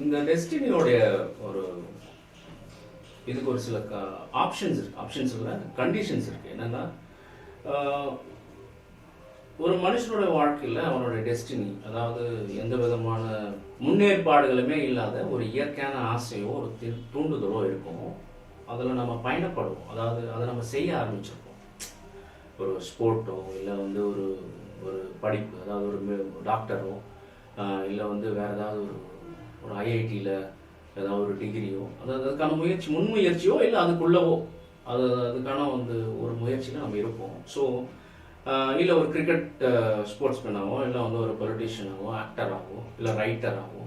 இந்த டெஸ்டினியோடைய ஒரு இதுக்கு ஒரு சில ஆப்ஷன்ஸ் இல்லை, கண்டிஷன்ஸ் இருக்குது. என்னென்னா, ஒரு மனுஷனோட வாழ்க்கையில் அவனோட டெஸ்டினி, அதாவது எந்த விதமான முன்னேற்பாடுகளுமே இல்லாத ஒரு இயற்கையான ஆசையோ ஒரு தூண்டுதலோ இருக்கும். அதில் நம்ம பயணப்படுவோம், அதாவது அதை நம்ம செய்ய ஆரம்பிச்சிருப்போம். ஒரு ஸ்போர்ட்டோ இல்லை ஒரு ஒரு படிப்பு, அதாவது ஒரு டாக்டரோ இல்லை வேறு ஏதாவது ஒரு ஐஐடியில் ஏதாவது ஒரு டிகிரியோ, அதாவது அதுக்கான முன்முயற்சியோ இல்லை அதுக்குள்ளவோ அதுக்கான ஒரு முயற்சியில் நம்ம இருப்போம். ஸோ இல்லை ஒரு கிரிக்கெட் ஸ்போர்ட்ஸ்மேனாவோ இல்லை ஒரு பொலிட்டிஷியனாவோ ஆக்டராகவோ இல்லை ரைட்டராகவோ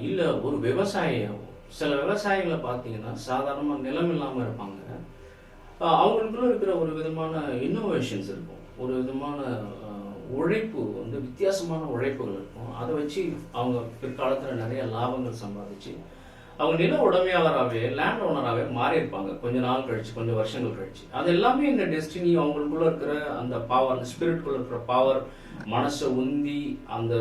இல்லை ஒரு விவசாயியாகவோ. சில விவசாயிகளை பார்த்தீங்கன்னா சாதாரணமாக நிலம் இல்லாமல் இருப்பாங்க. அவங்களுக்குள்ள இருக்கிற ஒரு விதமான இன்னோவேஷன்ஸ் இருக்கும், ஒரு விதமான உழைப்பு வித்தியாசமான உழைப்புகள் இருக்கும். அதை வச்சு அவங்க பிற்காலத்தில் நிறைய லாபங்கள் சம்பாதிச்சு அவங்க நில உடைமையாளராகவே லேண்ட் ஓனராகவே மாறி இருப்பாங்க கொஞ்ச நாள் கழிச்சு, கொஞ்சம் வருஷங்கள் கழிச்சு. அது எல்லாமே இந்த டெஸ்டினி, அவங்களுக்குள்ள இருக்கிற அந்த பவர், அந்த ஸ்பிரிட்குள்ள இருக்கிற பவர், மனசை உந்தி அந்த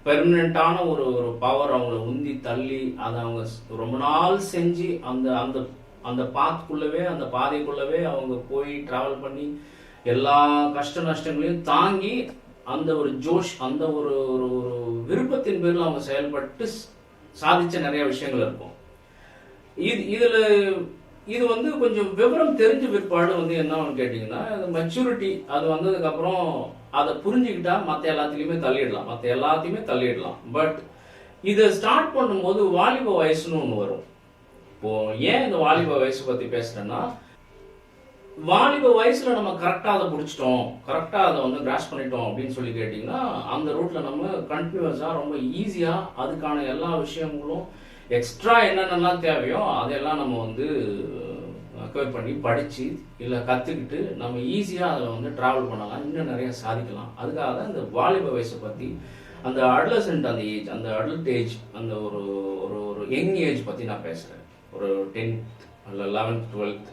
பெர்மனண்டான ஒரு ஒரு பவர் அவங்கள உந்தி தள்ளி அதை அவங்க ரொம்ப நாள் செஞ்சு அந்த அந்த அந்த பாத்துக்குள்ளவே, அந்த பாதைக்குள்ளவே அவங்க போய் டிராவல் பண்ணி எல்லா கஷ்ட நஷ்டங்களையும் தாங்கி அந்த ஒரு ஜோஷ், அந்த ஒரு ஒரு விருப்பத்தின் பேரில் அவங்க செயல்பட்டு சாதிச்ச நிறைய விஷயங்கள் இருக்கும். இது கொஞ்சம் விவரம் தெரிஞ்ச பிற்பாடு என்னன்னு கேட்டிங்கன்னா, மெச்சூரிட்டி அது வந்ததுக்கப்புறம் அதை புரிஞ்சுக்கிட்டா மற்ற எல்லாத்தையுமே தள்ளிடலாம். பட் இதை ஸ்டார்ட் பண்ணும்போது வாலிப வயசுன்னு ஒன்று வரும். இப்போ ஏன் இந்த வாலிப வயசு பற்றி பேசுகிறேன்னா, வாலிப வயசுல நம்ம கரெக்டாக அதை பிடிச்சிட்டோம், கரெக்டாக அதை கிராஸ் பண்ணிட்டோம் அப்படின்னு சொல்லி கேட்டிங்கன்னா, அந்த ரூட்ல நம்ம கண்டினியூஸாக ரொம்ப ஈஸியாக அதுக்கான எல்லா விஷயங்களும் எக்ஸ்ட்ரா என்னென்னலாம் தேவையோ அதையெல்லாம் நம்ம அக்வயர் பண்ணி படித்து இல்லை கற்றுக்கிட்டு நம்ம ஈஸியாக அதில் ட்ராவல் பண்ணலாம், இன்னும் நிறைய சாதிக்கலாம். அதுக்காக தான் இந்த வாலிப வயசை பற்றி, அந்த அடலசென்ட், அந்த ஏஜ், அந்த அடல்ட் ஏஜ், அந்த ஒரு ஒரு யங் ஏஜ் பற்றி நான் பேசுகிறேன். ஒரு 10th இல்லை 11th 12th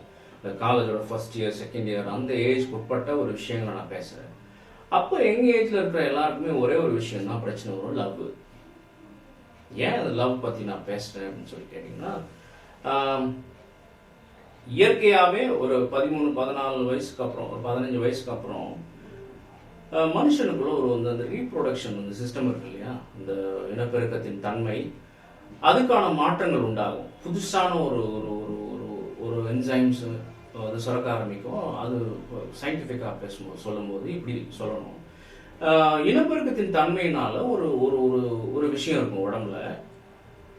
காலேஜோட ஃபர்ஸ்ட் இயர் செகண்ட் இயர் அந்த ஏஜ்க்கு உட்பட்ட ஒரு விஷயங்களை நான் பேசுகிறேன். அப்போ யங் ஏஜில் இருக்கிற எல்லாருக்குமே ஒரே ஒரு விஷயம் தான் பிரச்சனை வரும், லவ். ஏன் அந்த லவ் பற்றி நான் பேசுகிறேன் அப்படின்னு சொல்லி கேட்டிங்கன்னா, இயற்கையாகவே ஒரு 13-14 வயசுக்கு அப்புறம், ஒரு 15 வயசுக்கு அப்புறம் மனுஷனுக்குள்ள ஒரு அந்த ரீப்ரொடக்ஷன் சிஸ்டம் இருக்கு இல்லையா, இந்த இனப்பெருக்கத்தின் தன்மை, அதுக்கான மாற்றங்கள் உண்டாகும். புதுசான ஒரு ஒரு என்சைம்ஸ் அது சுரக்க ஆரம்பிக்கும். அது சயின்டிஃபிக்காக சொல்லும்போது இப்படி சொல்லணும், இனப்பெருக்கத்தின் தன்மையினால ஒரு ஒரு ஒரு விஷயம் இருக்கும் உடம்புல.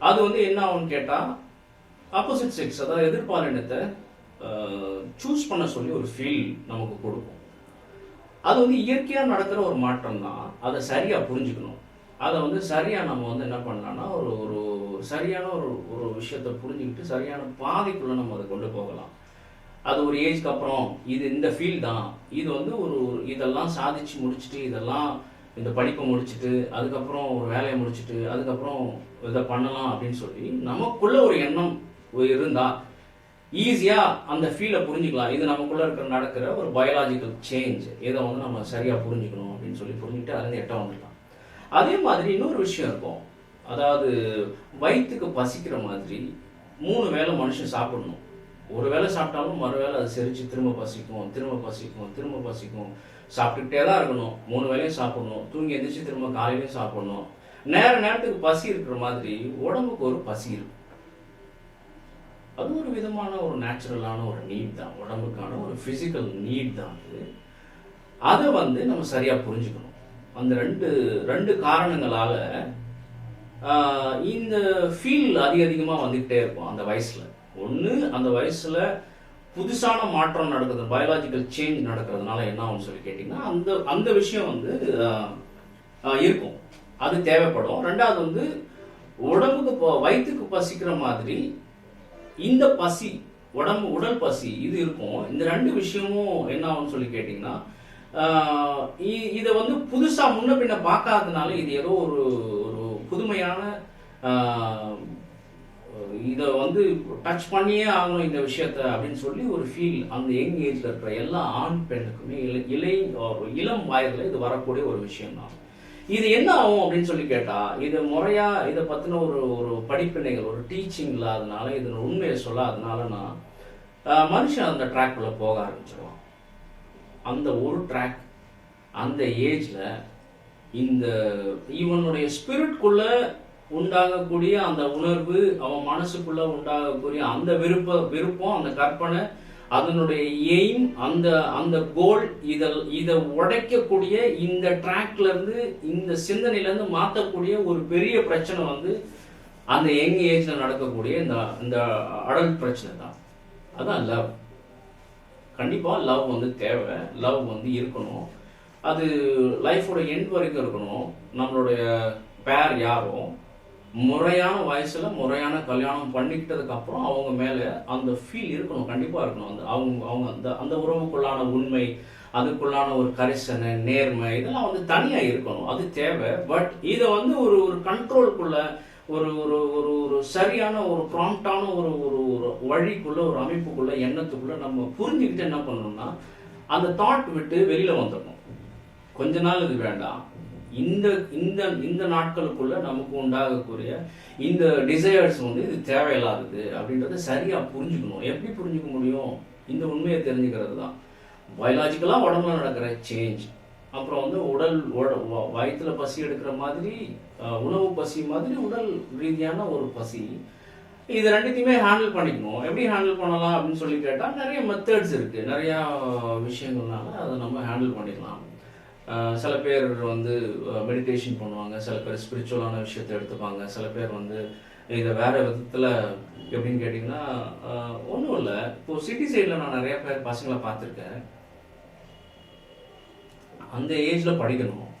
அது என்ன ஆகும்னு கேட்டால், ஆப்போசிட் செக்ஸ், அதாவது எதிர்பாலினத்தை சூஸ் பண்ண சொல்லி ஒரு ஃபீல் நமக்கு கொடுக்கும். அது இயற்கையாக நடக்கிற ஒரு மாற்றம் தான். அதை சரியாக புரிஞ்சுக்கணும். அதை சரியாக நம்ம என்ன பண்ணலாம்னா, ஒரு ஒரு சரியான ஒரு ஒரு விஷயத்தை புரிஞ்சுக்கிட்டு சரியான பாதைக்குள்ளே நம்ம அதை கொண்டு போகலாம். அது ஒரு ஏஜ்க்கு அப்புறம் இது இந்த ஃபீல் தான், இது ஒரு இதெல்லாம் சாதிச்சு முடிச்சுட்டு, இதெல்லாம் இந்த படிப்பை முடிச்சுட்டு, அதுக்கப்புறம் ஒரு வேலையை முடிச்சுட்டு, அதுக்கப்புறம் இதை பண்ணலாம் அப்படின்னு சொல்லி நமக்குள்ள ஒரு எண்ணம் இருந்தால் ஈஸியாக அந்த ஃபீலை புரிஞ்சுக்கலாம். இது நமக்குள்ளே நடக்கிற ஒரு பயாலஜிக்கல் சேஞ்ச், இதை நம்ம சரியாக புரிஞ்சுக்கணும் அப்படின்னு சொல்லி புரிஞ்சுக்கிட்டு அதுலேருந்து எட்ட வந்துடலாம். அதே மாதிரி இன்னொரு விஷயம் இருக்கும், அதாவது வயிற்றுக்கு பசிக்கிற மாதிரி 3 வேளை மனுஷன் சாப்பிடணும். ஒரு வேளை சாப்பிட்டாலும் மறு வேளை அது செரிச்சு திரும்ப பசிக்கும். சாப்பிட்டுக்கிட்டே தான் இருக்கணும், 3 வேளையும் சாப்பிடணும், தூங்கி எந்திரிச்சு திரும்ப காலையிலையும் சாப்பிடணும். நேரத்துக்கு பசி இருக்கிற மாதிரி உடம்புக்கு ஒரு பசி இருக்கும். அது ஒரு விதமான ஒரு நேச்சுரலான ஒரு நீட் தான், உடம்புக்கான ஒரு பிசிக்கல் நீட் தான் அது. அதை நம்ம சரியாக புரிஞ்சுக்கணும். அந்த ரெண்டு காரணங்களால இந்த ஃபீல் அதிகமாக வந்துக்கிட்டே இருக்கும் அந்த வயசில். ஒன்று, அந்த வயசில் புதுசான மாற்றம் நடக்குது, பயாலஜிக்கல் சேஞ்ச் நடக்கிறதுனால என்ன ஆகும்னு சொல்லி கேட்டிங்கன்னா, அந்த விஷயம் இருக்கும், அது தேவைப்படும். ரெண்டாவது உடம்புக்கு வயிற்றுக்கு பசிக்கிற மாதிரி இந்த பசி, உடல் பசி இது இருக்கும். இந்த 2 விஷயமும் என்ன ஆகும்னு சொல்லி கேட்டிங்கன்னா, இதை புதுசா முன்ன பின்ன பார்க்காததுனால இது ஏதோ ஒரு ஒரு புதுமையான இதை டச் பண்ணியே ஆகணும் இந்த விஷயத்த அப்படின்னு சொல்லி ஒரு ஃபீல் அந்த யங் ஏஜ்ல இருக்கிற எல்லா ஆண் பெண்ணுக்குமே இளம் வயதுல இது வரக்கூடிய ஒரு விஷயம் தான். இது என்ன ஆகும் அப்படின்னு சொல்லி கேட்டா, இது முறையா இதை பத்தின ஒரு ஒரு படிப்பினைகள், ஒரு டீச்சிங் இல்லாதனால, இதன் உண்மையை சொல்லாதனாலனா மனுஷன் அந்த ட்ராக்குள்ள போக ஆரம்பிச்சிருவான். அந்த ஒரு ட்ராக் அந்த ஏஜ்ல இந்த இவனுடைய ஸ்பிரிட்குள்ள உண்டாகக்கூடிய அந்த உணர்வு, அவன் மனசுக்குள்ள உண்டாகக்கூடிய அந்த விருப்பம், அந்த கற்பனை, அதனுடைய எய்ம், அந்த அந்த கோல், இதை உடைக்கக்கூடிய இந்த ட்ராக்ல இருந்து, இந்த சிந்தனையில இருந்து மாற்றக்கூடிய ஒரு பெரிய பிரச்சனை வந்து அந்த யங் ஏஜ்ல நடக்கக்கூடிய இந்த அடல்ட் பிரச்சனை தான். அதான் லவ். கண்டிப்பா லவ் வந்து தேவை, லவ் வந்து இருக்கணும். அது லைஃபோட எண்ட் வரைக்கும் இருக்கணும். நம்மளுடைய பேர் யாரும் முறையான வயசுல முறையான கல்யாணம் பண்ணிக்கிட்டதுக்கு அப்புறம் அவங்க மேல அந்த ஃபீல் இருக்கணும், கண்டிப்பா இருக்கணும். அந்த அவங்க அந்த அந்த உறவுக்குள்ளான உண்மை, அதுக்குள்ளான ஒரு கரிசனை, நேர்மை, இதெல்லாம் வந்து தனியா இருக்கணும், அது தேவை. பட் இதை வந்து ஒரு ஒரு கண்ட்ரோலுக்குள்ள, ஒரு ஒரு ஒரு ஒரு சரியான ஒரு ப்ராம்ப்டான ஒரு ஒரு ஒரு வழிக்குள்ள, ஒரு அமைப்புக்குள்ள, எண்ணத்துக்குள்ள நம்ம புரிஞ்சுக்கிட்டு என்ன பண்ணணும்னா, அந்த தாட் விட்டு வெளியில வந்துடணும். கொஞ்ச நாள் இது வேண்டாம், இந்த இந்த இந்த நாட்களுக்குள்ள நமக்கு உண்டாகக்கூடிய இந்த டிசையர்ஸ் வந்து இது தேவையில்லாதது அப்படின்றத சரியா புரிஞ்சுக்கணும். எப்படி புரிஞ்சுக்க முடியும்? இந்த உண்மையை தெரிஞ்சுக்கிறது தான். பயாலஜிக்கலா உடம்புல நடக்கிற சேஞ்ச், அப்புறம் வந்து உடல் வயிற்றுல பசி எடுக்கிற மாதிரி, உணவு பசி மாதிரி உடல் ரீதியான ஒரு பசி, இது ரெண்டுத்தையுமே ஹேண்டில் பண்ணிக்கணும். எப்படி ஹேண்டில் பண்ணலாம் அப்படின்னு சொல்லி கேட்டால் நிறைய மெத்தட்ஸ் இருக்கு, நிறைய விஷயங்கள்னால அதை நம்ம ஹேண்டில் பண்ணிக்கலாம். சில பேர் வந்து மெடிடேஷன் பண்ணுவாங்க, சில பேர் ஸ்பிரிச்சுவலான விஷயத்தை எடுத்துப்பாங்க, சில பேர் வந்து இதை வேற விதத்தில் எப்படின்னு கேட்டிங்கன்னா, ஒன்றும் இல்லை. இப்போது சிட்டி சைடில் நான் நிறைய பேர் பசங்களை பார்த்துருக்கேன். அந்த ஏஜில் படிக்கணும்,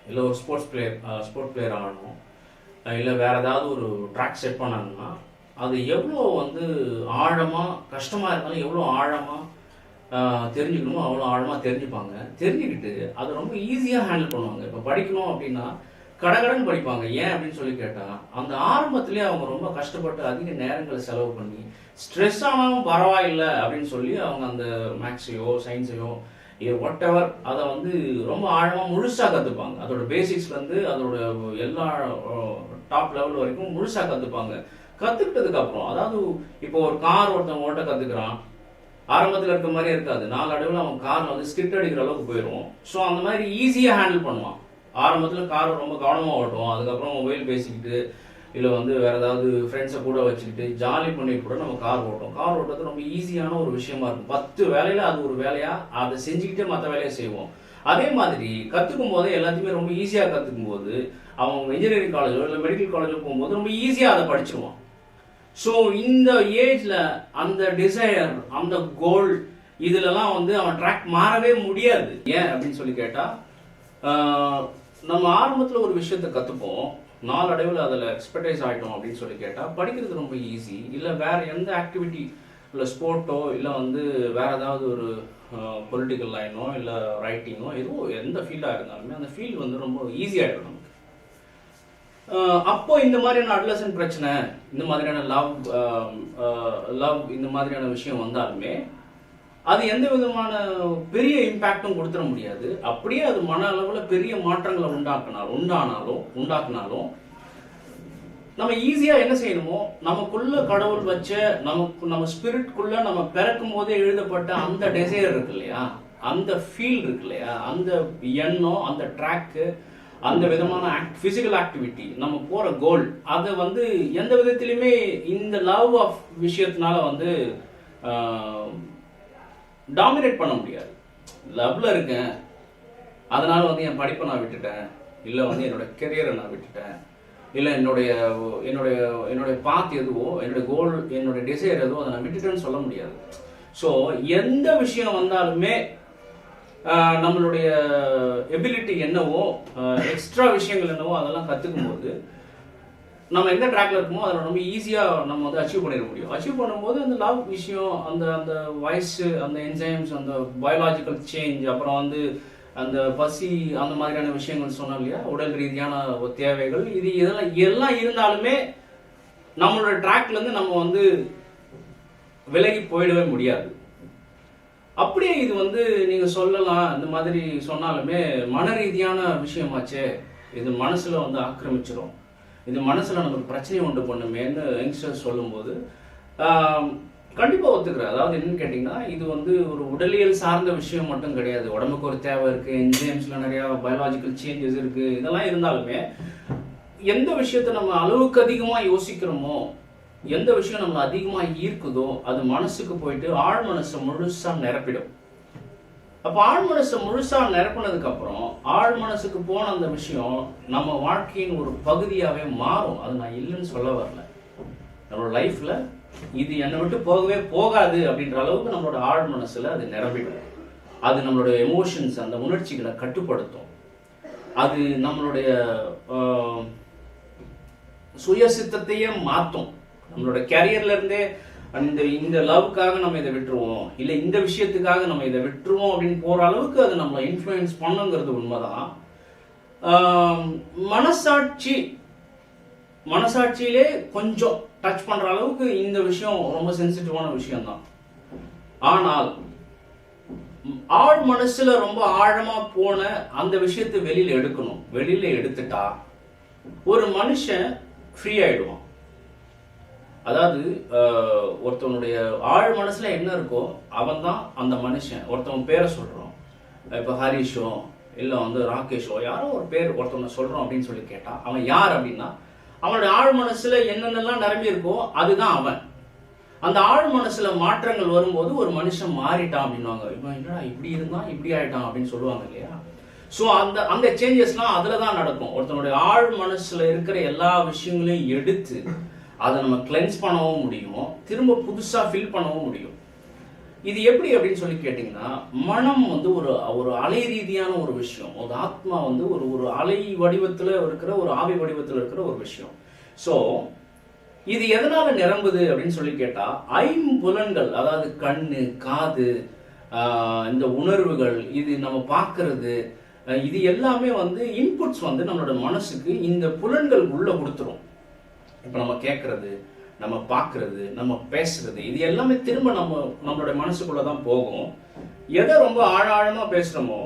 இல்லை ஒரு ஸ்போர்ட்ஸ் பிளேயர் ஆகணும், இல்லை வேற ஏதாவது ஒரு ட்ராக் செட் பண்ணாங்கன்னா அது எவ்வளோ வந்து ஆழமாக, கஷ்டமாக இருந்தாலும் எவ்வளோ ஆழமாக தெரிஞ்சுக்கணுமோ அவ்வளோ ஆழமாக தெரிஞ்சுப்பாங்க. தெரிஞ்சுக்கிட்டு அதை ரொம்ப ஈஸியாக ஹேண்டில் பண்ணுவாங்க. இப்போ படிக்கணும் அப்படின்னா கடகடன்னு படிப்பாங்க. ஏன் அப்படின்னு சொல்லி கேட்டால், அந்த ஆரம்பத்திலே அவங்க ரொம்ப கஷ்டப்பட்டு அதிக நேரங்களை செலவு பண்ணி ஸ்ட்ரெஸ் ஆனாலும் பரவாயில்லை அப்படின்னு சொல்லி அவங்க அந்த மேக்ஸையோ சயின்ஸையோ வாட் எவர் அதை வந்து ரொம்ப ஆழமாக முழுசாக கற்றுப்பாங்க. அதோட பேசிக்ஸ்லேருந்து அதோட எல்லா டாப் லெவல் வரைக்கும் முழுசாக கற்றுப்பாங்க. கற்றுக்கிட்டதுக்கு அப்புறம், அதாவது இப்போ ஒரு கார் ஒருத்தன் ஓட்ட கற்றுக்கிறான், ஆரம்பத்தில் இருக்க மாதிரி இருக்காது, நாளடைவில் அவன் காரில் வந்து ஸ்கிட் அடிக்கிற அளவுக்கு போயிடும். ஸோ அந்த மாதிரி ஈஸியாக ஹேண்டில் பண்ணுவான். ஆரம்பத்தில் காரை ரொம்ப கவனமாக ஓட்டுவோம், அதுக்கப்புறம் மொபைல் பேசிக்கிட்டு இல்லை வந்து வேறு ஏதாவது ஃப்ரெண்ட்ஸை கூட வச்சுக்கிட்டு ஜாலி பண்ணிட்டு கூட நம்ம கார் ஓட்டுவோம். கார் ஓட்டுறது ரொம்ப ஈஸியான ஒரு விஷயமா இருக்கும். 10 வேலையில் அது ஒரு வேலையாக அதை செஞ்சுக்கிட்டே மற்ற வேலையை செய்வோம். அதே மாதிரி கற்றுக்கும் போதே எல்லாத்தையுமே ரொம்ப ஈஸியாக கற்றுக்கும் போது அவங்க இன்ஜினியரிங் காலேஜோ இல்லை மெடிக்கல் காலேஜோ போகும்போது ரொம்ப ஈஸியாக அதை படிச்சிருவான். ஸோ இந்த ஏஜ்ல அந்த டிசையர், அந்த கோல், இதுலலாம் வந்து அவன் ட்ராக் மாறவே முடியாது. ஏன் அப்படின்னு சொல்லி கேட்டா, நம்ம ஆரம்பத்தில் ஒரு விஷயத்த கற்றுப்போம், நாளடைவில் அதில் எக்ஸ்பர்டைஸ் ஆகிட்டோம் அப்படின்னு சொல்லி கேட்டால் படிக்கிறது ரொம்ப ஈஸி. இல்லை வேற எந்த ஆக்டிவிட்டி, இல்லை ஸ்போர்ட்டோ, இல்லை வந்து வேற ஏதாவது ஒரு பொலிட்டிக்கல் லைனோ, இல்லை ரைட்டிங்கோ, எதுவோ எந்த ஃபீல்டாக இருந்தாலுமே அந்த ஃபீல்டு வந்து ரொம்ப ஈஸியாகிடும் நமக்கு. அப்போ இந்த மாதிரியான அட்லசன் பிரச்சனை, இந்த மாதிரியான லவ் இந்த மாதிரியான விஷயம் வந்தாலுமே அது எந்த விதமான பெரிய இம்பாக்டும் கொடுத்துட முடியாது. அப்படியே அது மன அளவில் பெரிய மாற்றங்களை உண்டாக்குனாலும் நம்ம ஈஸியா என்ன செய்யணுமோ, நமக்குள்ள கடவுள் வச்ச நம்ம ஸ்பிரிட்குள்ள நம்ம பிறக்கும் போதே எழுதப்பட்ட அந்த டிசைர் இருக்கு இல்லையா, அந்த ஃபீல் இருக்கு இல்லையா, அந்த எண்ணம், அந்த ட்ராக்கு, அந்த விதமான பிசிக்கல் ஆக்டிவிட்டி, நம்ம போற கோல், அதை வந்து எந்த விதத்திலுமே இந்த லவ் ஆஃப் விஷயத்தினால வந்து டாமினேட் பண்ண முடியாது. லவ்ல இருக்கேன், அதனால வந்து என் படிப்பை நான் விட்டுட்டேன், இல்லை வந்து என்னோட கெரியரை நான் விட்டுட்டேன், இல்லை என்னுடைய என்னுடைய என்னுடைய பாத் எதுவோ, என்னுடைய கோல், என்னுடைய டிசைர் எதுவோ அதை நான் விட்டுட்டேன்னு சொல்ல முடியாது. ஸோ எந்த விஷயம் வந்தாலுமே நம்மளுடைய எபிலிட்டி என்னவோ, எக்ஸ்ட்ரா விஷயங்கள் என்னவோ அதெல்லாம் கற்றுக்கும் போது நம்ம எந்த ட்ராக்ல இருக்குமோ அதில் ரொம்ப ஈஸியாக நம்ம வந்து அச்சீவ் பண்ணிட முடியும். அச்சீவ் பண்ணும்போது அந்த லவ் விஷயம், அந்த அந்த வயசு, அந்த என்சைம்ஸ், அந்த பயாலஜிக்கல் சேஞ்ச், அப்புறம் வந்து அந்த பசி, அந்த மாதிரியான விஷயங்கள் சொன்னோம் இல்லையா, உடல் ரீதியான தேவைகள், இதெல்லாம் இருந்தாலுமே நம்மளோட ட்ராக்லேருந்து நம்ம வந்து விலகி போயிடவே முடியாது. அப்படியே இது வந்து நீங்கள் சொல்லலாம், இந்த மாதிரி சொன்னாலுமே மன ரீதியான விஷயமாச்சே, இது மனசில் வந்து ஆக்கிரமிச்சிடும், இது மனசில் நமக்கு பிரச்சனையை உண்டு பண்ணுமேன்னு யங்ஸ்டர்ஸ் சொல்லும்போது கண்டிப்பாக ஒத்துக்கிறேன். அதாவது என்னன்னு கேட்டிங்கன்னா, இது வந்து ஒரு உடலியல் சார்ந்த விஷயம் மட்டும் கிடையாது. உடம்புக்கு ஒரு தேவை இருக்குது, என்ஜைம்ஸில் நிறையா பயாலஜிக்கல் சேஞ்சஸ் இருக்குது. இதெல்லாம் இருந்தாலுமே எந்த விஷயத்தை நம்ம அளவுக்கு அதிகமாக யோசிக்கிறோமோ, எந்த விஷயம் நம்மளை அதிகமாக ஈர்க்குதோ, அது மனசுக்கு போயிட்டு ஆழ் மனசை முழுசாக நிரப்பிடும். அப்போ ஆழ் மனசை முழுசாக நிரப்பினதுக்கு அப்புறம் ஆழ் மனசுக்கு போன அந்த விஷயம் நம்ம வாழ்க்கையின் ஒரு பகுதியாகவே மாறும். அது நான் இல்லைன்னு சொல்ல வரல. நம்மளோட லைஃப்பில் இது என்னை விட்டு போகவே போகாது அப்படின்ற அளவுக்கு நம்மளோட ஆழ் மனசுல அது நிரம்பிடும். அது நம்மளுடைய எமோஷன்ஸ், அந்த உணர்ச்சிகளை கட்டுப்படுத்தும். அது நம்மளுடைய சுயசித்தத்தையே மாற்றும். நம்மளோட கேரியர்ல இருந்தே இந்த லவ்க்காக நம்ம இதை விட்டுருவோம், இல்லை இந்த விஷயத்துக்காக நம்ம இதை விட்டுருவோம் அப்படின்னு போற அளவுக்கு அது நம்மளை இன்ஃப்ளூயன்ஸ் பண்ணுங்கிறது உண்மைதான். மனசாட்சியிலே கொஞ்சம் டச் பண்ற அளவுக்கு இந்த விஷயம் ரொம்ப சென்சிட்டிவான விஷயம் தான். ஆனால் ஆழ் மனசுல ரொம்ப ஆழமா போன அந்த விஷயத்தை வெளியில எடுக்கணும். வெளியில எடுத்துட்டா ஒரு மனுஷன் ஃப்ரீ ஆயிடுவான். அதாவது ஒருத்தவனுடைய ஆழ் மனசுல என்ன இருக்கோ அவன் தான் அந்த மனுஷன். ஒருத்தவன் பேரை சொல்றோம், இப்ப ஹரிஷோ இல்ல வந்து ராகேஷோ, யாரோ ஒரு பேர் ஒருத்தவனை சொல்றோம் அப்படின்னு சொல்லி கேட்டா அவன் யார் அப்படின்னா, அவனுடைய ஆழ் மனசுல என்னென்னலாம் நிரம்பி இருக்கோ அதுதான் அவன். அந்த ஆழ் மனசுல மாற்றங்கள் வரும்போது ஒரு மனுஷன் மாறிட்டான் அப்படின்வாங்க. இவன் என்னடா இப்படி இருந்தான் இப்படி ஆயிட்டான் அப்படின்னு சொல்லுவாங்க இல்லையா. ஸோ அந்த சேஞ்சஸ்லாம் அதில் தான் நடக்கும். ஒருத்தனுடைய ஆழ் மனசுல இருக்கிற எல்லா விஷயங்களையும் எடுத்து அதை நம்ம கிளென்ஸ் பண்ணவும் முடியும், திரும்ப புதுசாக ஃபில் பண்ணவும் முடியும். இது எப்படி அப்படின்னு சொல்லி கேட்டிங்கன்னா, மனம் வந்து ஒரு அலை ரீதியான ஒரு விஷயம். ஒரு ஆத்மா வந்து ஒரு அலை வடிவத்தில் இருக்கிற, ஒரு ஆவி வடிவத்தில் இருக்கிற ஒரு விஷயம். ஸோ இது எதனால நிரம்புது அப்படின்னு சொல்லி கேட்டா, ஐம்புலன்கள், அதாவது கண்ணு, காது, இந்த உணர்வுகள், இது நம்ம பார்க்கறது, இது எல்லாமே வந்து இன்புட்ஸ் வந்து நம்மளோட மனசுக்கு இந்த புலன்கள் உள்ள கொடுத்துரும். இப்போ நம்ம கேட்கறது, நம்ம பார்க்கறது, நம்ம பேசுறது, இது எல்லாமே திரும்ப நம்மளோட மனசுக்குள்ள தான் போகும். எதை ரொம்ப ஆழமா பேசுறோமோ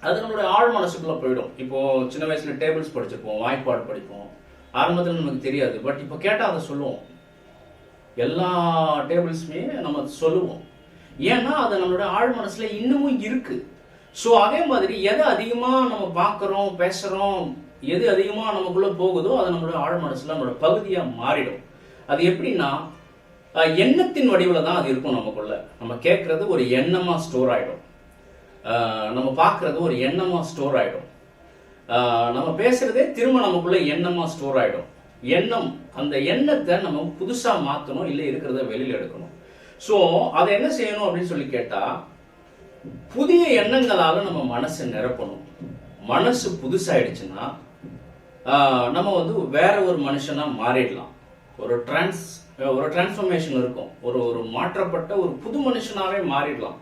அது நம்மளுடைய ஆழ் மனசுக்குள்ள போயிடும். இப்போ சின்ன வயசுல டேபிள்ஸ் படிச்சிருப்போம், வாய்ப்பாடு படிப்போம். ஆரம்பத்தில் நமக்கு தெரியாது, பட் இப்போ கேட்டால் அதை சொல்லுவோம். எல்லா டேபிள்ஸுமே நம்ம சொல்லுவோம். ஏன்னா அது நம்மளுடைய ஆழ் மனசுல இன்னமும் இருக்கு. ஸோ அதே மாதிரி எதை அதிகமாக நம்ம பார்க்குறோம், பேசுகிறோம், எது அதிகமாக நமக்குள்ள போகுதோ அது நம்மளுடைய ஆழ் மனசுல நம்மளோட பகுதியாக மாறிடும். அது எப்படின்னா, எண்ணத்தின் வடிவில் தான் அது இருக்கும் நமக்குள்ள. நம்ம கேட்கறது ஒரு எண்ணமாக ஸ்டோர் ஆகிடும், நம்ம பார்க்கறது ஒரு எண்ணமாக ஸ்டோர் ஆகிடும், நம்ம பேசுறதே திரும்ப நமக்குள்ள எண்ணமா ஸ்டோர் ஆயிடும். எண்ணம், அந்த எண்ணத்தை நம்ம புதுசா மாற்றணும், இல்லை இருக்கிறத வெளியில எடுக்கணும். ஸோ அதை என்ன செய்யணும் அப்படின்னு சொல்லி கேட்டா, புதிய எண்ணங்களால நம்ம மனசை நிரப்பணும். மனசு புதுசாயிடுச்சுன்னா நம்ம வந்து வேற ஒரு மனுஷனா மாறிடலாம். ஒரு டிரான்ஸ்ஃபர்மேஷன் இருக்கும், ஒரு மாற்றப்பட்ட ஒரு புது மனுஷனாவே மாறிடலாம்.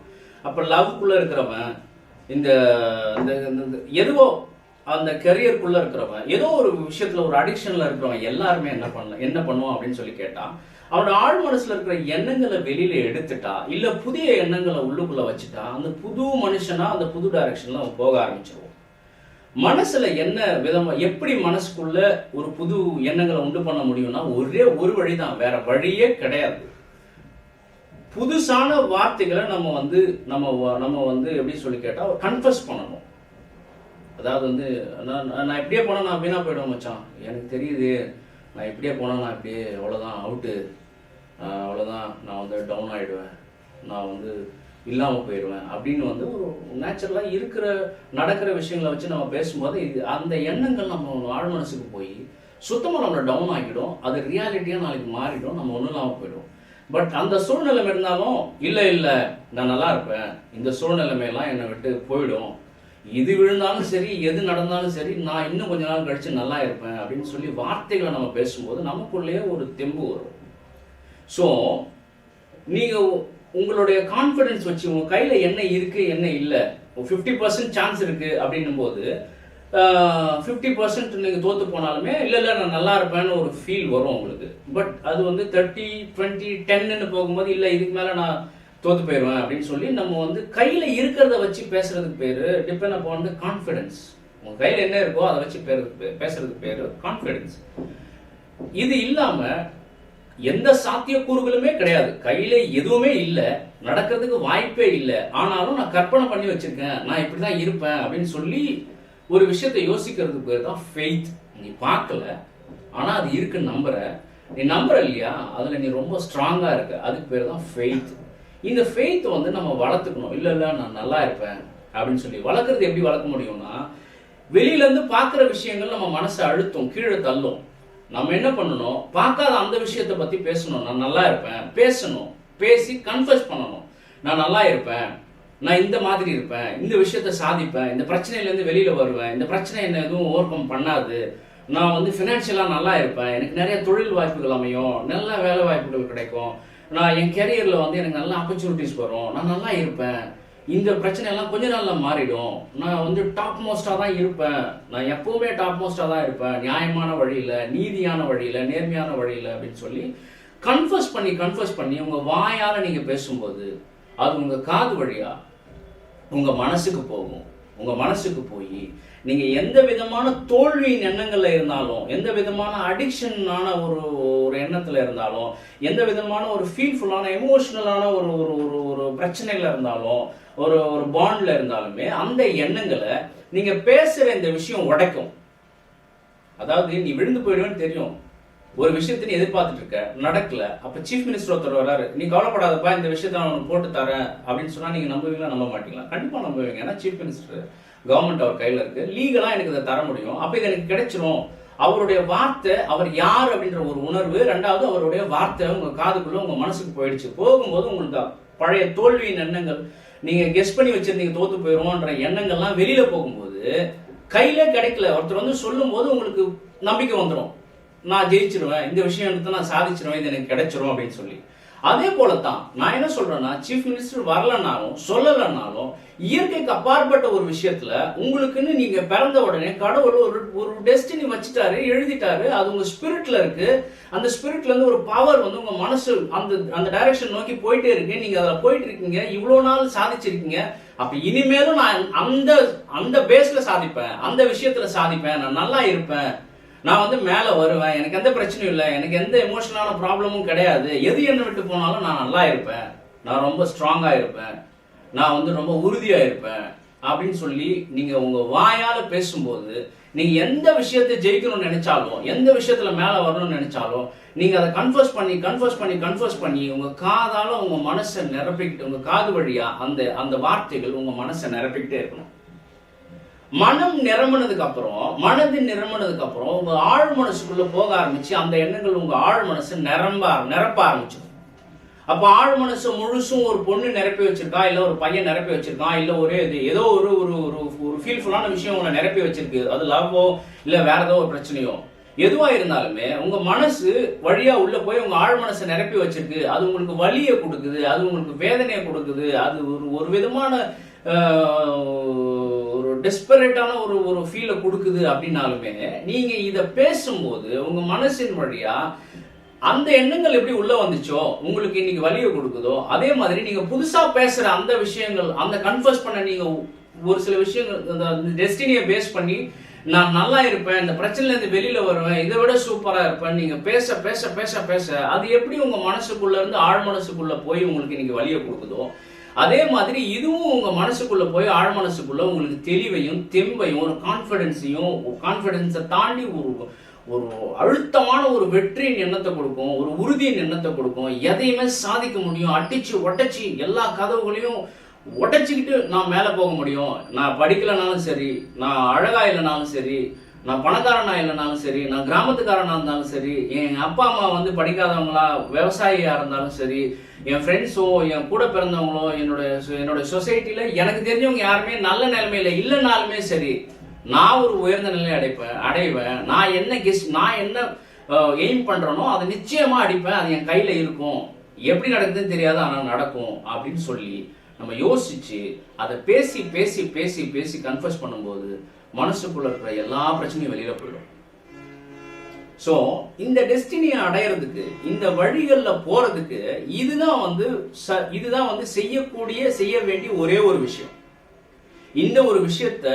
அப்ப லவ்க்குள்ள இருக்கிறவன், இந்த எதுவோ அந்த கெரியருக்குள்ள இருக்கிறவன், ஏதோ ஒரு விஷயத்துல ஒரு அடிக்ஷன்ல இருக்கிறவன், எல்லாருமே என்ன பண்ணுவான் அப்படின்னு சொல்லி கேட்டா, அவனோட ஆழ் மனசுல இருக்கிற எண்ணங்களை வெளியில எடுத்துட்டா, இல்ல புதிய எண்ணங்களை உள்ளுக்குள்ள வச்சுட்டா, அந்த புது மனுஷனா அந்த புது டைரக்ஷன்ல அவன் போக ஆரம்பிச்சிருவோம். மனசுல என்ன விதமா, எப்படி மனசுக்குள்ள ஒரு புது எண்ணங்களை உண்டு பண்ண முடியும்னா, ஒரே ஒரு வழிதான், வேற வழியே கிடையாது. புதுசான வார்த்தைகளை நம்ம வந்து எப்படி சொல்லி கேட்டா கன்ஃபஸ் பண்ணணும். அதாவது வந்து நான் இப்படியே போனா நான் வீணா போயிடுவேன் மச்சான், எனக்கு தெரியுது, நான் இப்படியே போனா நான் இப்படியே அவ்வளோதான் அவுட்டு, அவ்வளோதான், நான் வந்து டவுன் ஆகிடுவேன், நான் வந்து இல்லாமல் போயிடுவேன் அப்படின்னு வந்து ஒரு நேச்சுரலாக நடக்கிற விஷயங்களை வச்சு நம்ம பேசும்போது அந்த எண்ணங்கள் நம்ம ஆழ் மனசுக்கு போய் சுத்தமாக நம்மளை டவுன் ஆகிடும். அது ரியாலிட்டியாக நாளைக்கு மாறிடும், நம்ம ஒன்றும் இல்லாமல் போயிடும். பட் அந்த சூழ்நிலை இருந்தாலும் இல்லை நான் நல்லா இருப்பேன், இந்த சூழ்நிலைமையெல்லாம் என்னை விட்டு போயிடும், இது விழுந்தாலும் சரி எது நடந்தாலும் சரி நான் இன்னும் கொஞ்ச நாள் கழிச்சு நல்லா இருப்பேன் அப்படின்னு சொல்லி வார்த்தைகளை நம்ம பேசும்போது நமக்குள்ளேயே ஒரு தெம்பு வரும். ஸோ நீங்கள் உங்களுடைய கான்ஃபிடன்ஸ் வச்சு உங்கள் கையில் என்ன இருக்கு என்ன இல்லை, 50% சான்ஸ் இருக்கு அப்படின்னும் போது 50% நீங்கள் தோற்று போனாலுமே இல்லை நான் நல்லா இருப்பேன்னு ஒரு ஃபீல் வரும் உங்களுக்கு. பட் அது வந்து 30-20-10ன்னு போகும்போது இல்லை இதுக்கு மேலே நான் தோத்து போயிடுவேன் அப்படின்னு சொல்லி நம்ம வந்து கையில் இருக்கிறத வச்சு பேசுறதுக்கு பேர் டிபெண்ட் அப்பான் த கான்ஃபிடன்ஸ். உங்க கையில என்ன இருக்கோ அதை வச்சு பேசுறதுக்கு பேரு கான்ஃபிடன்ஸ். இது இல்லாம எந்த சாத்தியக்கூறுகளுமே கிடையாது, கையில எதுவுமே இல்ல, நடக்கிறதுக்கு வாய்ப்பே இல்லை, ஆனாலும் நான் கற்பனை பண்ணி வச்சிருக்கேன், நான் இப்படிதான் இருப்பேன் அப்படின்னு சொல்லி ஒரு விஷயத்தை யோசிக்கிறதுக்கு பேர் தான் ஃபெய்த். நீ பார்க்கல, ஆனா அது இருக்குன்னு நம்புற, நீ நம்புற இல்லையா, அதுல நீ ரொம்ப ஸ்ட்ராங்கா இருக்க, அதுக்கு பேர் தான் ஃபெய்த். இந்த ஃபெய்த் வந்து நம்ம வளர்த்துக்கணும். இல்ல இல்ல நான் நல்லா இருப்பேன் அப்படின்னு சொல்லி வளர்க்கறது எப்படி வளர்க்க முடியும்னா, வெளியில இருந்து பார்க்குற விஷயங்கள் நம்ம மனசை அழுத்தும், கீழே தள்ளும். நம்ம என்ன பண்ணணும், பார்க்காத அந்த விஷயத்தை பத்தி பேசணும். நான் நல்லா இருப்பேன் பேசணும், பேசி கன்ஃபஸ் பண்ணணும். நான் நல்லா இருப்பேன், நான் இந்த மாதிரி இருப்பேன், இந்த விஷயத்த சாதிப்பேன், இந்த பிரச்சனையிலேருந்து வெளியில வருவேன், இந்த பிரச்சனை என்ன எதுவும் ஓவர் கம் பண்ணாது, நான் வந்து ஃபினான்ஷியலாக நல்லா இருப்பேன், எனக்கு நிறைய தொழில் வாய்ப்புகள் அமையும், நல்ல வேலை வாய்ப்புகள் கிடைக்கும், நான் என் கேரியரில் வந்து எனக்கு நல்ல ஆப்பர்ச்சுனிட்டிஸ் வரும், நான் நல்லா இருப்பேன், இந்த பிரச்சனை எல்லாம் கொஞ்ச நாள்ல மாறிடும், நான் வந்து டாப் மோஸ்டா தான் இருப்பேன், நான் எப்பவுமே டாப் மோஸ்டா தான் இருப்பேன், நியாயமான வழியில, நீதியான வழியில, நேர்மையான வழியில அப்படின்னு சொல்லி கன்ஃபஸ் பண்ணி உங்க வாயால நீங்க பேசும்போது அது உங்க காது வழியா உங்க மனசுக்கு போகும். உங்க மனசுக்கு போய் நீங்க எந்த விதமான தோல்வியின் எண்ணங்கள்ல இருந்தாலும், எந்த விதமான அடிக்ஷனான ஒரு எண்ணத்துல இருந்தாலும், எந்த விதமான ஒரு ஃபீல்ஃபுல்லான எமோஷனலான ஒரு ஒரு ஒரு பிரச்சனையில இருந்தாலும், ஒரு ஒரு பாண்ட்ல இருந்தாலுமே அந்த எண்ணங்களை நீங்க பேசுற இந்த விஷயம் உடைக்கும். அதாவது நீ விழுந்து போயிடுவேன்னு தெரியும், ஒரு விஷயத்தை நீ எதிர்பார்த்துட்டு இருக்க, நடக்கல, அப்ப சீஃப் மினிஸ்டர் ஒருத்தர் வராரு, நீ கவலைப்படாதப்பா இந்த விஷயத்த நான் உனக்கு போட்டு தரேன் அப்படின்னு சொன்னா நீங்க நம்புவீங்களா? நம்ப மாட்டீங்களா? கண்டிப்பா நம்புவீங்க. ஏன்னா சீஃப் மினிஸ்டர், கவர்மெண்ட் அவர் கையில இருக்கு, லீகலா எனக்கு இதை தர முடியும், அப்ப இது எனக்கு கிடைச்சிரும். அவருடைய வார்த்தை, அவர் யார் அப்படின்ற ஒரு உணர்வு, ரெண்டாவது அவருடைய வார்த்தை உங்க காதுக்குள்ள உங்க மனசுக்கு போயிடுச்சு. போகும்போது உங்களுக்கு பழைய தோல்வியின் எண்ணங்கள், நீங்க கெஸ் பண்ணி வச்சிருந்தீங்க தோத்து போயிடுவோன்ற எண்ணங்கள்லாம் வெளியில போகும்போது, கையில கிடைக்கல, ஒருத்தர் வந்து சொல்லும் போது உங்களுக்கு நம்பிக்கை வந்துடும், நான் ஜெயிச்சிருவேன், இந்த விஷயம் எடுத்து நான் சாதிச்சிருவேன், இது எனக்கு கிடைச்சிரும் அப்படின்னு சொல்லி. அதே போலதான் நான் என்ன சொல்றேன்னா, சீஃப் மினிஸ்டர் வரலனாலும் சொல்லலனாலும் இயற்கைக்கு அப்பாற்பட்ட ஒரு விஷயத்துல உங்களுக்குன்னு நீங்க பிறந்த உடனே கடவுள் ஒரு டெஸ்டினி வச்சுட்டாரு, எழுதிட்டாரு, அது உங்க ஸ்பிரிட்ல இருக்கு. அந்த ஸ்பிரிட்ல இருந்து ஒரு பவர் வந்து உங்க மனசு அந்த டைரக்ஷன் நோக்கி போயிட்டே இருக்கு. நீங்க அதில் போயிட்டு இருக்கீங்க, இவ்வளவு நாள் சாதிச்சிருக்கீங்க. அப்ப இனிமேலும் நான் அந்த பேஸ்ல சாதிப்பேன், அந்த விஷயத்துல சாதிப்பேன், நான் நல்லா இருப்பேன், நான் வந்து மேல வருவேன், எனக்கு எந்த பிரச்சனையும் இல்லை, எனக்கு எந்த எமோஷனலான ப்ராப்ளமும் கிடையாது, எது என்ன விட்டு போனாலும் நான் நல்லா இருப்பேன், நான் ரொம்ப ஸ்ட்ராங்கா இருப்பேன், நான் வந்து ரொம்ப உறுதியா இருப்பேன் அப்படின்னு சொல்லி நீங்க உங்க வாயால பேசும்போது, நீங்க எந்த விஷயத்தை ஜெயிக்கணும்னு நினைச்சாலும், எந்த விஷயத்துல மேல வரணும்னு நினைச்சாலும், நீங்க அதை கன்ஃபர்ஸ் பண்ணி உங்க காதால உங்க மனசை நிரப்பிக்கிட்டு, உங்க காது வழியா அந்த வார்த்தைகள் உங்க மனசை நிரப்பிக்கிட்டே இருக்கணும். மனது நிரம்பினதுக்கு அப்புறம் உங்க ஆழ் மனசுக்குள்ள போக ஆரம்பிச்சு அந்த எண்ணங்கள் உங்க ஆழ் மனசு நிரப்ப ஆரம்பிச்சு. அப்ப ஆழ் மனசு முழுசும் ஒரு பொண்ணு நிரப்பி வச்சிருக்கா, இல்ல ஒரு பையன் நிரப்பி வச்சிருக்கான், இல்ல ஏதோ ஒரு ஃபீல்ஃபுல்லான விஷயம் உங்களை நிரப்பி வச்சிருக்கு, அது லவ்வோ இல்ல வேற ஏதோ ஒரு பிரச்சனையோ, எதுவா இருந்தாலுமே உங்க மனசு வழியா உள்ள போய் உங்க ஆழ் மனசை நிரப்பி வச்சிருக்கு. அது உங்களுக்கு வலியை கொடுக்குது, அது உங்களுக்கு வேதனையை கொடுக்குது, அது ஒரு விதமான ஒரு டெஸ்பரேட்டான ஒரு ஃபீலை கொடுக்குது. அப்படின்னாலுமே நீங்க இத பேசும்போது உங்க மனசின் வழியா அந்த எண்ணங்கள் எப்படி உள்ள வந்துச்சோ, உங்களுக்கு இன்னைக்கு வலியை கொடுக்குதோ, அதே மாதிரி நீங்க புதுசா பேசுற அந்த விஷயங்கள், அந்த கன்ஃபர்ஸ் பண்ண நீங்க ஒரு சில விஷயங்கள், அந்த டெஸ்டினியை பேஸ் பண்ணி நான் நல்லா இருப்பேன், இந்த பிரச்சனைல இருந்து வெளியில வருவேன், இதை விட சூப்பரா இருப்பேன், நீங்க பேச பேச பேச பேச அது எப்படி உங்க மனசுக்குள்ள இருந்து ஆழ் மனசுக்குள்ள போய் உங்களுக்கு இன்னைக்கு வலியை கொடுக்குதோ, அதே மாதிரி இதுவும் உங்க மனசுக்குள்ள போய் ஆழ் மனசுக்குள்ள உங்களுக்கு தெளிவையும் தெம்பையும் ஒரு கான்பிடன்ஸை தாண்டி ஒரு அழுத்தமான ஒரு வெற்றியின் எண்ணத்தை கொடுக்கும், ஒரு உறுதியின் எண்ணத்தை கொடுக்கும். எதையுமே சாதிக்க முடியும், அடிச்சு ஒட்டச்சு எல்லா கதவுகளையும் உடைச்சிக்கிட்டு நான் மேல போக முடியும். நான் படிக்கலனாலும் சரி, நான் அழகா இல்லைனாலும் சரி, நான் பணக்காரனா இல்லைனாலும் சரி, நான் கிராமத்துக்காரனா இருந்தாலும் சரி, என் அப்பா அம்மா வந்து படிக்காதவங்களா விவசாயியா இருந்தாலும் சரி, என் ஃப்ரெண்ட்ஸோ என் கூட பிறந்தவங்களோ என்னோட சொசைட்டில எனக்கு தெரிஞ்சவங்க யாருமே நல்ல நிலைமையில இல்லைனாலுமே சரி, நான் ஒரு உயர்ந்த நிலையை அடைவேன். நான் என்ன எய்ம் பண்றேனோ அதை நிச்சயமா அடிப்பேன், அது என் கையில இருக்கும், எப்படி நடக்குதுன்னு தெரியாது ஆனா நடக்கும் அப்படின்னு சொல்லி நம்ம யோசிச்சு அதை பேசி பேசி பேசி பேசி கன்ஃபர்ஸ் பண்ணும்போது மனசுக்குள்ள இருக்கிற எல்லா பிரச்சனையும் வெளியில போயிடும். சோ இந்த டெஸ்டினியை அடையிறதுக்கு, இந்த வழிகள்ல போறதுக்கு இதுதான் வந்து செய்ய வேண்டிய ஒரே ஒரு விஷயம். இந்த ஒரு விஷயத்த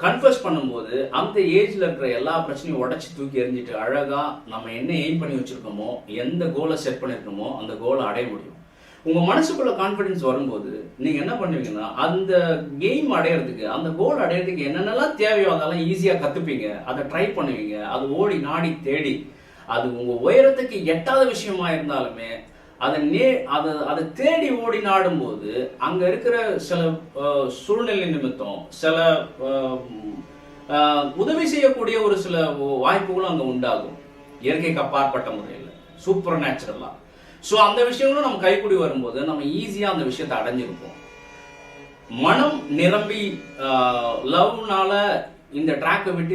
கன்ஃபர்ஸ் பண்ணும்போது அந்த ஏஜ்ல இருக்கிற எல்லா பிரச்சனையும் உடச்சி தூக்கி எறிஞ்சிட்டு அழகா நம்ம என்ன எய்ம் பண்ணி வச்சிருக்கோமோ, எந்த கோலை செட் பண்ணிருக்கோமோ அந்த கோலை அடைய முடியும். உங்க மனசுக்குள்ள கான்ஃபிடன்ஸ் வரும்போது நீங்க என்ன பண்ணுவீங்கன்னா, அந்த எய்ம் அடையிறதுக்கு, அந்த கோல் அடையிறதுக்கு என்னென்னலாம் தேவையோ அதெல்லாம் ஈஸியா கத்துப்பீங்க. அதை ட்ரை பண்ணுவீங்க. அது ஓடி நாடி தேடி, அது உங்க உயரத்துக்கு எட்டாத விஷயமா இருந்தாலுமே அதை தேடி ஓடி நாடும்போது அங்க இருக்கிற சில சூழ்நிலை நிமித்தம் சில உதவி செய்யக்கூடிய ஒரு சில வாய்ப்புகளும் அங்க உண்டாகும். இயற்கைக்கு அப்பாற்பட்ட முறையில் சூப்பர் நேச்சுரலா. ஸோ அந்த விஷயங்களும் நம்ம கைக்கூடி வரும்போது நம்ம ஈஸியா அந்த விஷயத்தை அடைஞ்சிருப்போம். மனம் நிரம்பி லவ்னால இந்த ட்ராக்கை விட்டு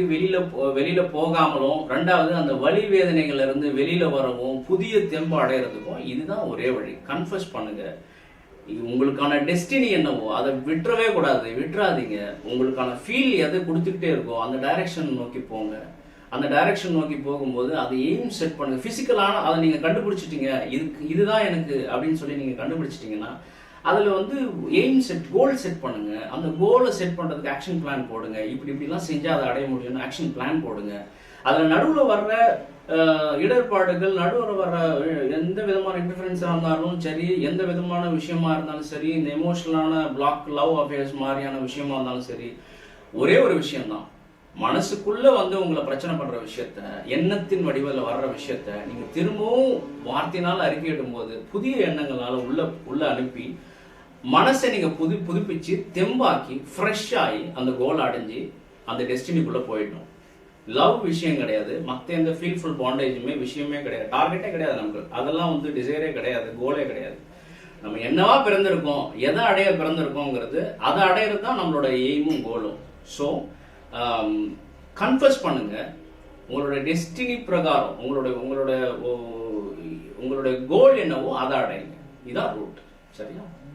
வெளியில போகாமலும், ரெண்டாவது அந்த வலி வேதனைகள்ல இருந்து வெளியில வரவும், புதிய தெம்பு அடையிறதுக்கும் இதுதான் ஒரே வழி. கன்ஃபஸ் பண்ணுங்க. இது உங்களுக்கான டெஸ்டினி என்னவோ அதை விட்டுறவே கூடாது, விட்டுறாதீங்க. உங்களுக்கான ஃபீல் எதை கொடுத்துக்கிட்டே இருக்கோ அந்த டைரக்ஷன் நோக்கி போங்க. அந்த டைரக்ஷன் நோக்கி போகும்போது அதை எய்ம் செட் பண்ணுங்க. பிசிக்கலான அதை நீங்க கண்டுபிடிச்சிட்டீங்க, இதுதான் எனக்கு அப்படின்னு சொல்லி நீங்க கண்டுபிடிச்சிட்டீங்கன்னா அதில் எய்ம் செட், கோல் செட் பண்ணுங்க. அந்த கோலை செட் பண்ணுறதுக்கு ஆக்ஷன் பிளான் போடுங்க. இப்படிலாம் செஞ்சால் அதை அடைய முடியும்னு ஆக்ஷன் பிளான் போடுங்க. அதில் நடுவில் வர்ற இடர்பாடுகள், நடுவில் வர்ற எந்த விதமான இன்டர்ஃபரன்ஸாக இருந்தாலும் சரி, எந்த விதமான விஷயமா இருந்தாலும் சரி, இந்த எமோஷனலான பிளாக், லவ் அஃபேர்ஸ் மாதிரியான விஷயமா இருந்தாலும் சரி, ஒரே ஒரு விஷயம்தான். மனசுக்குள்ள உங்களை பிரச்சனை பண்ற விஷயத்த, எண்ணத்தின் வடிவில் வர்ற விஷயத்த நீங்க திரும்பவும் வார்த்தையினால அறிக்கையிடும் போது புதிய எண்ணங்களால உள்ள அனுப்பி மனசை நீங்க புதுப்பிச்சு தெம்பாக்கி ஃப்ரெஷ் ஆகி அந்த கோல் அடைஞ்சு அந்த டெஸ்டினிக்குள்ள போயிடணும். லவ் விஷயம் கிடையாது, மற்ற எந்த ஃபீல்ஃபுல் பாண்டேஜுமே விஷயமே கிடையாது, டார்கெட்டே கிடையாது நமக்கு. அதெல்லாம் டிசைரே கிடையாது, கோலே கிடையாது. நம்ம என்னவா பிறந்திருக்கோம், எதை அடைய பிறந்திருக்கோங்கிறது, அதை அடையிறது தான் நம்மளோட எய்மும் கோலும். ஸோ கன்ஃபஸ் பண்ணுங்க. உங்களோட டெஸ்டினி பிரகாரம் உங்களோட கோல் என்னவோ அதை அடையுங்க. இதான் ரூட். சரியா?